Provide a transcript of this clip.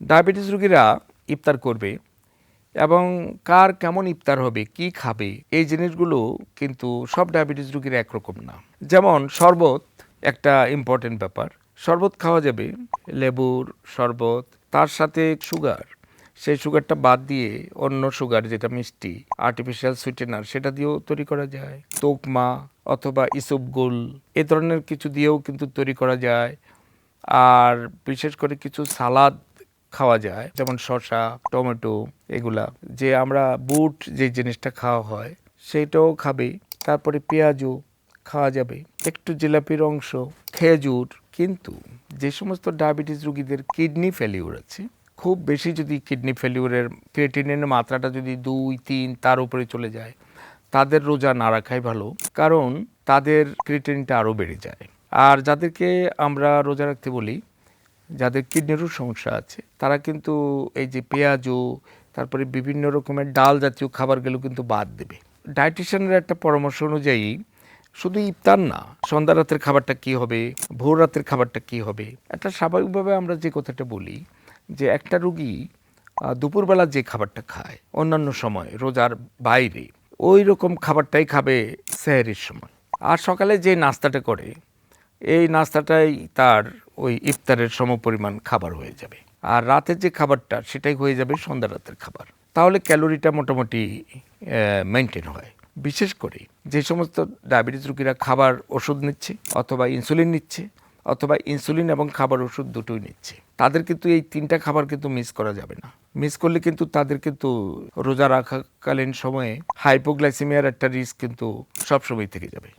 Diabetes রোগীরা ইফতার করবে এবং কার কেমন ইফতার হবে, কি খাবে, এই জিনিসগুলো কিন্তু সব ডায়াবেটিস রোগীর একরকম না। যেমন শরবত একটা ইম্পর্টেন্ট ব্যাপার। শরবত খাওয়া যাবে, লেবুর শরবত, তার সাথে সুগার, সেই সুগারটা বাদ দিয়ে অন্য সুগার যেটা মিষ্টি, আর্টিফিশিয়াল সুইটেনার, সেটা দিয়েও তৈরি করা যায়। তোকমা অথবা ইসবগুল এ ধরনের কিছু দিয়েও কিন্তু তৈরি করা যায়। আর বিশেষ করে কিছু সালাদ খাওয়া যায়, যেমন শসা, টমেটো, এগুলা যে আমরা বুট যে জিনিসটা খাওয়া হয় সেইটাও খাবে। তারপরে পেঁয়াজও খাওয়া যাবে, একটু জিলাপির অংশ, খেজুর। কিন্তু যে সমস্ত ডায়াবেটিস রোগীদের কিডনি ফেলিউর আছে, খুব বেশি যদি কিডনি ফেলিউরের ক্রিয়েটিনিনের মাত্রাটা যদি 2-3 তার উপরে চলে যায়, তাদের রোজা না রাখাই ভালো, কারণ তাদের ক্রিয়েটিনিনটা আরও বেড়ে যায়। আর যাদেরকে আমরা রোজা রাখতে বলি, যাদের কিডনিরও সমস্যা আছে, তারা কিন্তু এই যে পেঁয়াজও, তারপরে বিভিন্ন রকমের ডাল জাতীয় খাবারগুলো কিন্তু বাদ দেবে। ডায়েটিশিয়ানের একটা পরামর্শ অনুযায়ী শুধু ইফতার না, সন্ধ্যা রাতের খাবারটা কি হবে, ভোর রাতের খাবারটা কি হবে, একটা স্বাভাবিকভাবে আমরা যে কথাটা বলি যে একটা রুগী দুপুরবেলা যে খাবারটা খায় অন্যান্য সময় রোজার বাইরে, ওই রকম খাবারটাই খাবে সেহরির সময়। আর সকালে যে নাস্তাটা করে, এই নাস্তাটাই তার ওই ইফতারের সমপরিমাণ খাবার হয়ে যাবে। আর রাতের যে খাবারটা সেটাই হয়ে যাবে সন্ধ্যা রাতের খাবার। তাহলে ক্যালোরিটা মোটামুটি মেনটেন হয়। বিশেষ করে যে সমস্ত ডায়াবেটিস রোগীরা খাবার ওষুধ নিচ্ছে অথবা ইনসুলিন নিচ্ছে, অথবা ইনসুলিন এবং খাবার ওষুধ দুটোই নিচ্ছে, তাদের কিন্তু এই 3টা খাবার কিন্তু মিস করা যাবে না। মিস করলে কিন্তু তাদের কিন্তু রোজা রাখাকালীন সময়ে হাইপোগ্লাইসেমিয়ার একটা রিস্ক কিন্তু সবসময় থেকে যাবে।